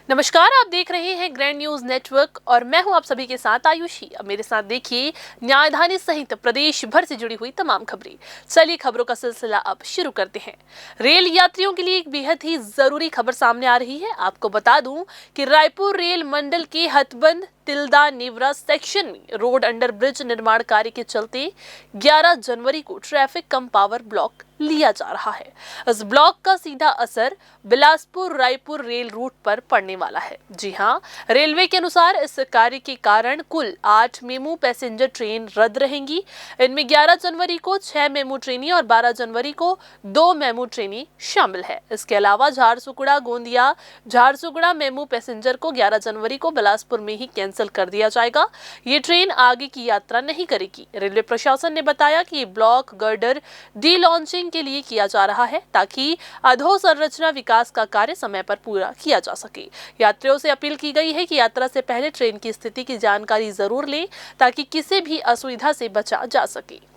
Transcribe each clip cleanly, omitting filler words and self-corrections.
नमस्कार, आप देख रहे हैं ग्रैंड न्यूज नेटवर्क और मैं हूं आप सभी के साथ आयुषी। अब मेरे साथ देखिए न्यायधानी सहित प्रदेश भर से जुड़ी हुई तमाम खबरें। चलिए खबरों का सिलसिला अब शुरू करते हैं। रेल यात्रियों के लिए एक बेहद ही जरूरी खबर सामने आ रही है। आपको बता दूं कि रायपुर रेल मंडल के हथबंद तिल्दा नेवरा सेक्शन में रोड अंडर ब्रिज निर्माण कार्य के चलते 11 जनवरी को ट्रैफिक कम पावर ब्लॉक लिया जा रहा है। इस ब्लॉक का सीधा असर बिलासपुर रायपुर रेल रूट पर पड़ने वाला है। जी हां, रेलवे के अनुसार इस कार्य के कारण कुल 8 मेमू पैसेंजर ट्रेन रद्द रहेंगी। इनमें 11 जनवरी को 6 मेमू ट्रेनें और 12 जनवरी को 2 मेमू ट्रेनें शामिल है। इसके अलावा झारसुगुड़ा गोंदिया झारसुगुड़ा मेमू पैसेंजर को 11 जनवरी को बिलासपुर में ही कैंसिल कर दिया जाएगा। ये ट्रेन आगे की यात्रा नहीं करेगी। रेलवे प्रशासन ने बताया कि ये ब्लॉक गर्डर डी लॉन्चिंग के लिए किया जा रहा है ताकि अधोसंरचना विकास का कार्य समय पर पूरा किया जा सके। यात्रियों से अपील की गई है कि यात्रा से पहले ट्रेन की स्थिति की जानकारी जरूर लें ताकि किसी भी असुविधा से बचा जा सके।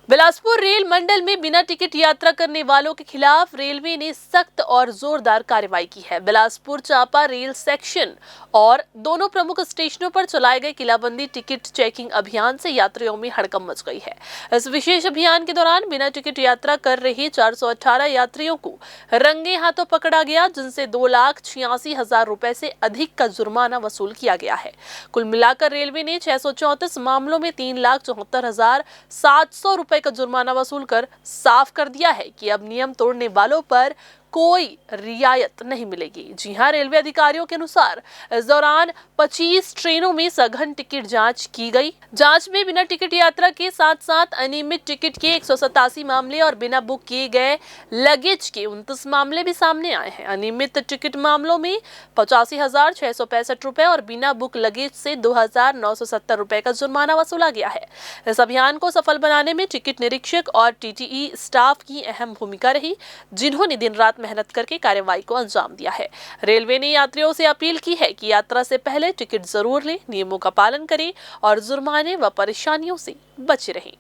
बिलासपुर रेल मंडल में बिना टिकट यात्रा करने वालों के खिलाफ रेलवे ने सख्त और जोरदार कार्रवाई की है। बिलासपुर चांपा रेल सेक्शन और दोनों प्रमुख स्टेशनों पर चलाए गए किलाबंदी टिकट चेकिंग अभियान से यात्रियों में हड़कंप मच गई है। इस विशेष अभियान के दौरान बिना टिकट यात्रा कर रहे 418 यात्रियों को रंगे हाथों पकड़ा गया, जिनसे 2,86,000 रुपए से अधिक का जुर्माना वसूल किया गया है। कुल मिलाकर रेलवे ने 634 मामलों में 3,74,700 रुपए का जुर्माना वसूल कर साफ कर दिया है कि अब नियम तोड़ने वालों पर कोई रियायत नहीं मिलेगी। जी हां, रेलवे अधिकारियों के अनुसार इस दौरान 25 ट्रेनों में सघन टिकट जांच की गई। जांच में बिना टिकट यात्रा के साथ साथ अनियमित टिकट के 187 मामले और बिना बुक किए गए लगेज के 29 मामले भी सामने आए हैं। अनियमित टिकट मामलों में 85,665 रुपए और बिना बुक लगेज से 2,970 रुपए का जुर्माना वसूला गया है। इस अभियान को सफल बनाने में टिकट निरीक्षक और टीटीई स्टाफ की अहम भूमिका रही, जिन्होंने दिन रात मेहनत करके कार्रवाई को अंजाम दिया है। रेलवे ने यात्रियों से अपील की है कि यात्रा से पहले टिकट जरूर लें, नियमों का पालन करें और जुर्माने व परेशानियों से बचे रहें।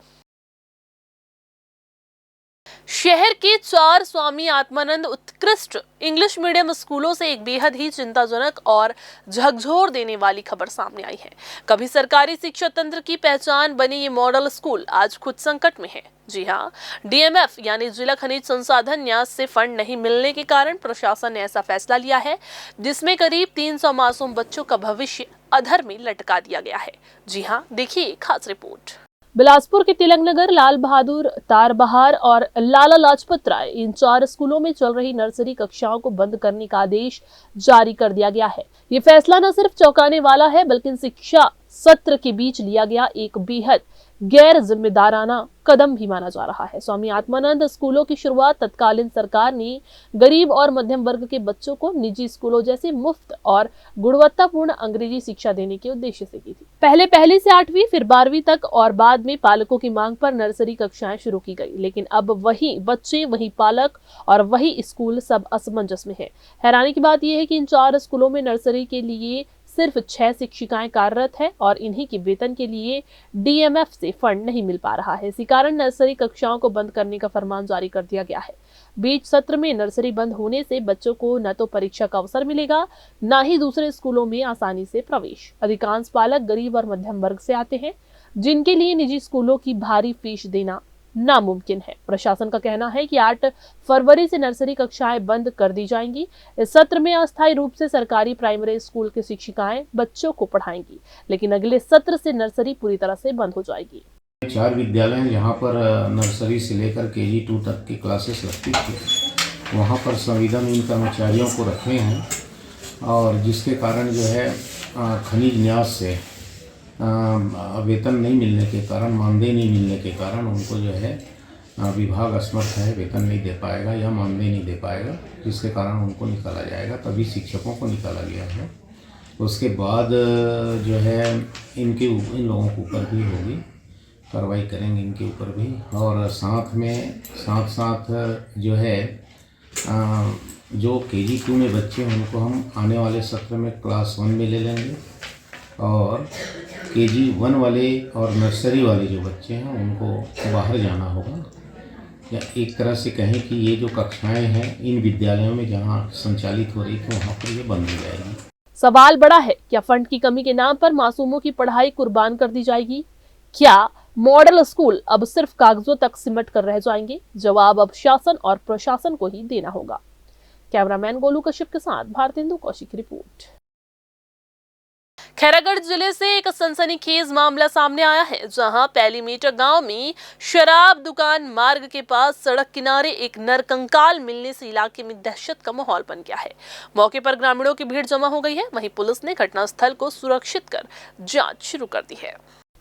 शहर के 4 स्वामी आत्मानंद उत्कृष्ट इंग्लिश मीडियम स्कूलों से एक बेहद ही चिंताजनक और झकझोर देने वाली खबर सामने आई है। कभी सरकारी शिक्षा तंत्र की पहचान बने ये मॉडल स्कूल आज खुद संकट में है। जी हां, डीएमएफ यानी जिला खनिज संसाधन न्यास से फंड नहीं मिलने के कारण प्रशासन ने ऐसा फैसला लिया है, जिसमें करीब 300 मासूम बच्चों का भविष्य अधर में लटका दिया गया है। जी हां, देखिए खास रिपोर्ट। बिलासपुर के तिलक नगर, लाल बहादुर, तारबहार और लाला लाजपत राय, इन 4 स्कूलों में चल रही नर्सरी कक्षाओं को बंद करने का आदेश जारी कर दिया गया है। ये फैसला न सिर्फ चौंकाने वाला है बल्कि शिक्षा सत्र के बीच लिया गया एक बेहद गैर जिम्मेदाराना कदम भी माना जा रहा है। स्वामी आत्मानंद स्कूलों की शुरुआत तत्कालीन सरकार ने गरीब और मध्यम वर्ग के बच्चों को निजी स्कूलों जैसे मुफ्त और गुणवत्तापूर्ण अंग्रेजी शिक्षा देने के उद्देश्य से की थी। पहले पहली से 8वीं, फिर 12वीं तक और बाद में पालकों की मांग पर नर्सरी कक्षाएं शुरू की गई, लेकिन अब वही बच्चे, वही पालक और वही स्कूल सब असमंजस में है। हैरानी की बात यह है कि इन 4 स्कूलों में नर्सरी के लिए सिर्फ 6 शिक्षिकाएं कार्यरत है और इन्हीं के वेतन के लिए डीएमएफ से फंड नहीं मिल पा रहा है। इसी कारण नर्सरी कक्षाओं को बंद करने का फरमान जारी कर दिया गया है। बीच सत्र में नर्सरी बंद होने से बच्चों को न तो परीक्षा का अवसर मिलेगा, न ही दूसरे स्कूलों में आसानी से प्रवेश। अधिकांश पालक गरीब और मध्यम वर्ग से आते हैं, जिनके लिए निजी स्कूलों की भारी फीस देना नामुमकिन है। प्रशासन का कहना है कि 8 फरवरी से नर्सरी कक्षाएं बंद कर दी जाएंगी। इस सत्र में अस्थायी रूप से सरकारी प्राइमरी स्कूल की शिक्षिकाएं बच्चों को पढ़ाएंगी, लेकिन अगले सत्र से नर्सरी पूरी तरह से बंद हो जाएगी। 4 विद्यालय हैं जहाँ पर नर्सरी से लेकर केजी 2 तक की क्लासेस लगती थी। वहाँ पर संविदाहीन कर्मचारियों को रखे हैं और जिसके कारण जो है खनिज न्यास से वेतन नहीं मिलने के कारण, मानदेय नहीं मिलने के कारण उनको जो है विभाग असमर्थ है, वेतन नहीं दे पाएगा या मानदेय नहीं दे पाएगा, जिसके कारण उनको निकाला जाएगा। तभी शिक्षकों को निकाला गया है। उसके बाद जो है इन लोगों के ऊपर भी होगी, कार्रवाई करेंगे इनके ऊपर भी। और साथ जो है जो केजी 2 में बच्चे हैं उनको हम आने वाले सत्र में क्लास 1 में ले लेंगे और केजी 1 वाले और नर्सरी वाले जो बच्चे हैं उनको बाहर जाना होगा या एक तरह से कहें कि ये जो कक्षाएं हैं इन विद्यालयों में जहाँ संचालित हो रही थी वहाँ पर ये बंद हो जाएगी। सवाल बड़ा है, क्या फंड की कमी के नाम पर मासूमों की पढ़ाई कुर्बान कर दी जाएगी? क्या मॉडल स्कूल अब सिर्फ कागजों तक सिमट कर रह जाएंगे? जवाब अब शासन और प्रशासन को ही देना होगा। कैमरामैन गोलू कश्यप के साथ भारतेंदु कौशिक की रिपोर्ट। खैरागढ़ जिले से एक सनसनीखेज मामला सामने आया है, जहां पैलीमीटर गांव में शराब दुकान मार्ग के पास सड़क किनारे एक नरकंकाल मिलने से इलाके में दहशत का माहौल बन गया है। मौके पर ग्रामीणों की भीड़ जमा हो गई है। वहीं पुलिस ने घटनास्थल को सुरक्षित कर जांच शुरू कर दी है।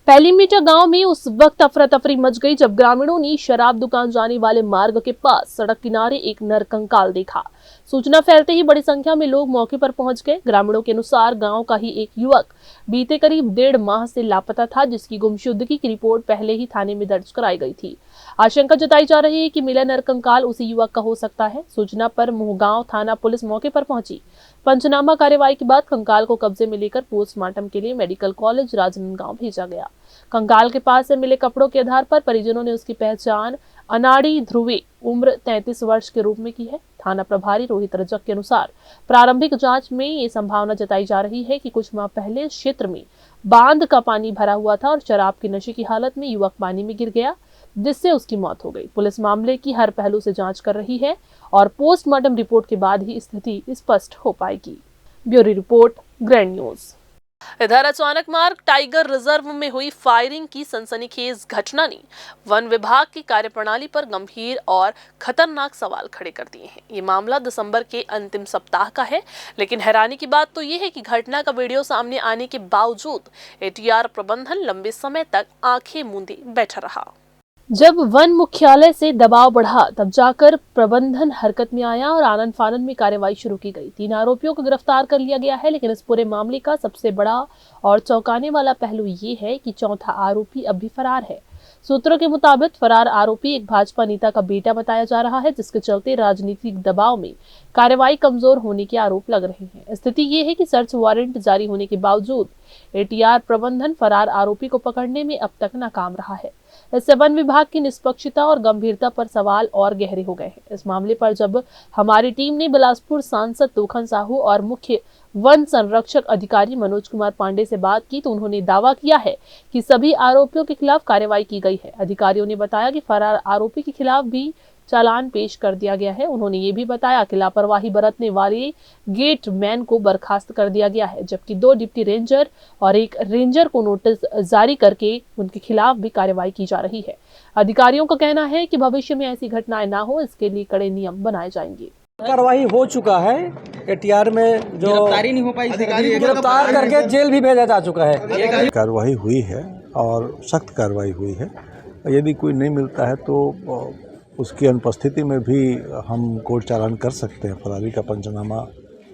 पैलीमीटर गांव में उस वक्त अफरा तफरी मच गई जब ग्रामीणों ने शराब दुकान जाने वाले मार्ग के पास सड़क किनारे एक नरकंकाल देखा। सूचना फैलते ही बड़ी संख्या में लोग मौके पर पहुंच गए। ग्रामीणों के अनुसार गांव का ही एक युवक बीते करीब 1.5 माह से लापता था, जिसकी गुमशुदगी की रिपोर्ट पहले ही थाने में दर्ज कराई गई थी। आशंका जताई जा रही है कि मिला नरकंकाल उसी युवक का हो सकता है। सूचना पर मुहगांव थाना पुलिस मौके पर पहुंची। पंचनामा कार्यवाही के बाद कंकाल को कब्जे में लेकर पोस्टमार्टम के लिए मेडिकल कॉलेज राजनांदगांव भेजा गया। कंकाल के पास से मिले कपड़ों के आधार पर परिजनों ने उसकी पहचान अनाड़ी ध्रुवे उम्र 33 वर्ष के रूप में की है। थाना प्रभारी रोहित रजक के अनुसार प्रारंभिक जांच में ये संभावना जताई जा रही है कि कुछ माह पहले इस क्षेत्र में बांध का पानी भरा हुआ था और शराब के नशे की हालत में युवक पानी में गिर गया, जिससे उसकी मौत हो गई। पुलिस मामले की हर पहलू से जांच कर रही है और पोस्टमार्टम रिपोर्ट के बाद ही स्थिति स्पष्ट हो पाएगी। Bureau report, grand news. इधर अचानक मार्ग टाइगर रिजर्व में हुई फायरिंग की सनसनीखेज घटना ने वन विभाग की कार्यप्रणाली पर गंभीर और खतरनाक सवाल खड़े कर दिए हैं। ये मामला दिसंबर के अंतिम सप्ताह का है, लेकिन हैरानी की बात तो ये है कि घटना का वीडियो सामने आने के बावजूद एटीआर प्रबंधन लंबे समय तक आंखें मूंदे बैठा रहा। जब वन मुख्यालय से दबाव बढ़ा तब जाकर प्रबंधन हरकत में आया और आनन फानन में कार्रवाई शुरू की गई। 3 आरोपियों को गिरफ्तार कर लिया गया है, लेकिन इस पूरे मामले का सबसे बड़ा और चौंकाने वाला पहलू ये है कि चौथा आरोपी अब भी फरार है। सूत्रों के मुताबिक फरार आरोपी एक भाजपा नेता का बेटा बताया जा रहा है, जिसके चलते राजनीतिक दबाव में कार्रवाई कमजोर होने के आरोप लग रहे हैं। स्थिति ये है कि सर्च वारंट जारी होने के बावजूद एटीआर प्रबंधन फरार आरोपी को पकड़ने में अब तक नाकाम रहा है। इससे वन विभाग की निष्पक्षता और गंभीरता पर सवाल और गहरे हो गए हैं। इस मामले पर जब हमारी टीम ने बिलासपुर सांसद तोखन साहू और मुख्य वन संरक्षक अधिकारी मनोज कुमार पांडे से बात की तो उन्होंने दावा किया है कि सभी आरोपियों के खिलाफ कार्रवाई की गई है। अधिकारियों ने बताया कि फरार आरोपी के खिलाफ भी चालान पेश कर दिया गया है। उन्होंने ये भी बताया कि लापरवाही बरतने वाले गेट मैन को बर्खास्त कर दिया गया है, जबकि 2 डिप्टी रेंजर और 1 रेंजर को नोटिस जारी करके उनके खिलाफ भी कार्रवाई की जा रही है। अधिकारियों का कहना है कि भविष्य में ऐसी घटनाएं ना हो, इसके लिए कड़े नियम बनाए जाएंगे। कार्रवाई हो चुका है। एटीआर में जो गिरफ्तारी नहीं हो पाई, गिरफ्तार करके जेल भी भेजा जा चुका है। कार्रवाई हुई है और सख्त कार्रवाई हुई है। यदि कोई नहीं मिलता है तो उसकी अनुपस्थिति में भी हम कोर्ट चालान कर सकते हैं, फरारी का पंचनामा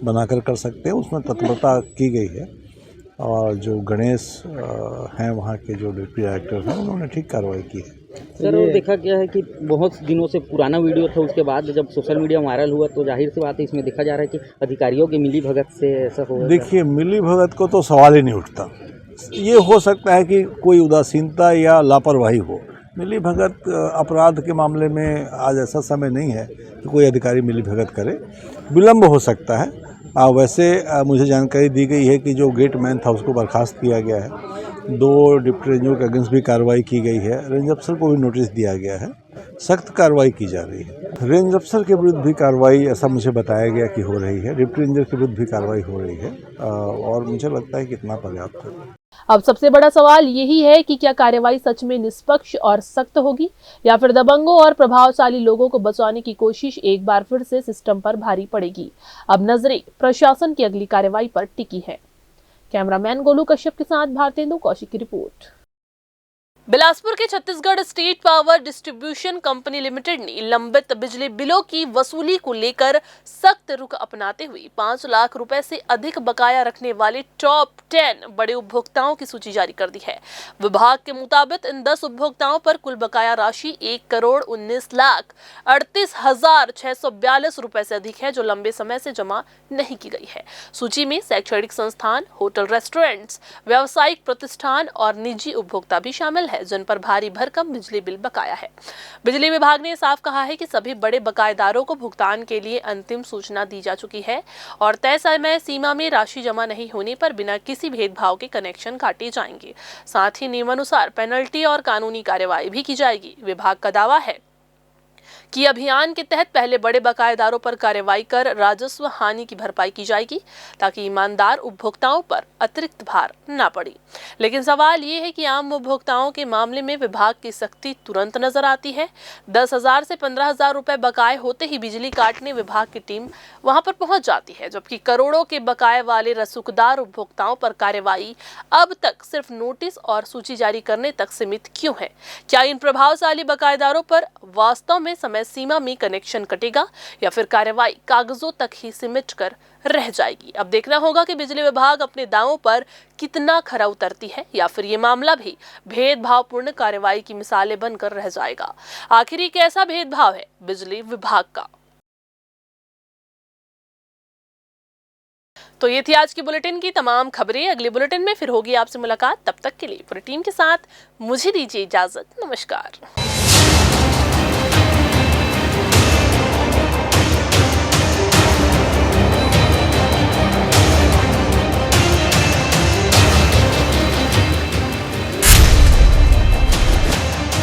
बनाकर कर सकते हैं। उसमें तत्परता की गई है और जो गणेश हैं वहाँ के जो डिप्टी डायरेक्टर हैं उन्होंने ठीक कार्रवाई की है। सर, और देखा गया है कि बहुत दिनों से पुराना वीडियो था, उसके बाद जब सोशल मीडिया वायरल हुआ तो जाहिर सी बात है इसमें देखा जा रहा है कि अधिकारियों की मिली भगत से ऐसा हो। देखिए, मिली भगत को तो सवाल ही नहीं उठता। ये हो सकता है कि कोई उदासीनता या लापरवाही हो। मिली भगत अपराध के मामले में आज ऐसा समय नहीं है कि कोई अधिकारी मिली भगत करे। विलम्ब हो सकता है। वैसे मुझे जानकारी दी गई है कि जो गेट मैन था उसको बर्खास्त किया गया है। 2 डिप्टी रेंजर के अगेंस्ट भी कार्रवाई की गई है। रेंज अफसर को भी नोटिस दिया गया है। सख्त कार्रवाई की जा रही है। रेंज अफसर के विरुद्ध भी कार्रवाई ऐसा मुझे बताया गया कि हो रही है। डिप्टी रेंजर के विरुद्ध भी कार्रवाई हो रही है और मुझे लगता है कि इतना पर्याप्त है। अब सबसे बड़ा सवाल यही है कि क्या कार्रवाई सच में निष्पक्ष और सख्त होगी या फिर दबंगों और प्रभावशाली लोगों को बचाने की कोशिश एक बार फिर से सिस्टम पर भारी पड़ेगी। अब नजरें प्रशासन की अगली कार्रवाई पर टिकी है। कैमरामैन गोलू कश्यप के साथ भारतेंदु कौशिक की रिपोर्ट। बिलासपुर के Chhattisgarh state power distribution company limited ने लंबित बिजली बिलों की वसूली को लेकर सख्त रुख अपनाते हुए 5 लाख रुपए से अधिक बकाया रखने वाले टॉप 10 बड़े उपभोक्ताओं की सूची जारी कर दी है। विभाग के मुताबिक इन 10 उपभोक्ताओं पर कुल बकाया राशि 1,19,38,642 रुपए से अधिक है, जो लंबे समय से जमा नहीं की गई है। सूची में शैक्षणिक संस्थान, होटल, रेस्टोरेंट्स, व्यावसायिक प्रतिष्ठान और निजी उपभोक्ता भी शामिल है जिन पर भारी भरकम बिजली बिल बकाया है। बिजली विभाग ने साफ कहा है कि सभी बड़े बकायेदारों को भुगतान के लिए अंतिम सूचना दी जा चुकी है और तय समय सीमा में राशि जमा नहीं होने पर बिना किसी भेदभाव के कनेक्शन काटे जाएंगे। साथ ही नियमानुसार पेनल्टी और कानूनी कार्यवाही भी की जाएगी। विभाग का दावा है कि अभियान के तहत पहले बड़े बकायेदारों पर कार्रवाई कर राजस्व हानि की भरपाई की जाएगी ताकि ईमानदार उपभोक्ताओं पर अतिरिक्त भार न पड़े। लेकिन सवाल ये है कि आम उपभोक्ताओं के मामले में विभाग की सख्ती तुरंत नजर आती है। 10,000 से 15,000 रुपए बकाये होते ही बिजली काटने विभाग की टीम वहां पर पहुंच जाती है, जबकि करोड़ों के बकाये वाले रसूखदार उपभोक्ताओं पर कार्रवाई अब तक सिर्फ नोटिस और सूची जारी करने तक सीमित क्यों है? क्या इन प्रभावशाली बकायेदारों पर वास्तव में समय सीमा में कनेक्शन कटेगा या फिर कार्रवाई कागजों तक ही सिमट कर रह जाएगी? अब देखना होगा कि बिजली विभाग अपने दावों पर कितना खरा उतरती है या फिर ये मामला भी भेदभावपूर्ण कार्रवाई की मिसालें बनकर रह जाएगा। आखिर ये कैसा भेदभाव है बिजली विभाग का? तो ये थी आज की बुलेटिन की तमाम खबरें। अगले बुलेटिन में फिर होगी आपसे मुलाकात। तब तक के लिए पूरी टीम के साथ मुझे दीजिए इजाजत। नमस्कार।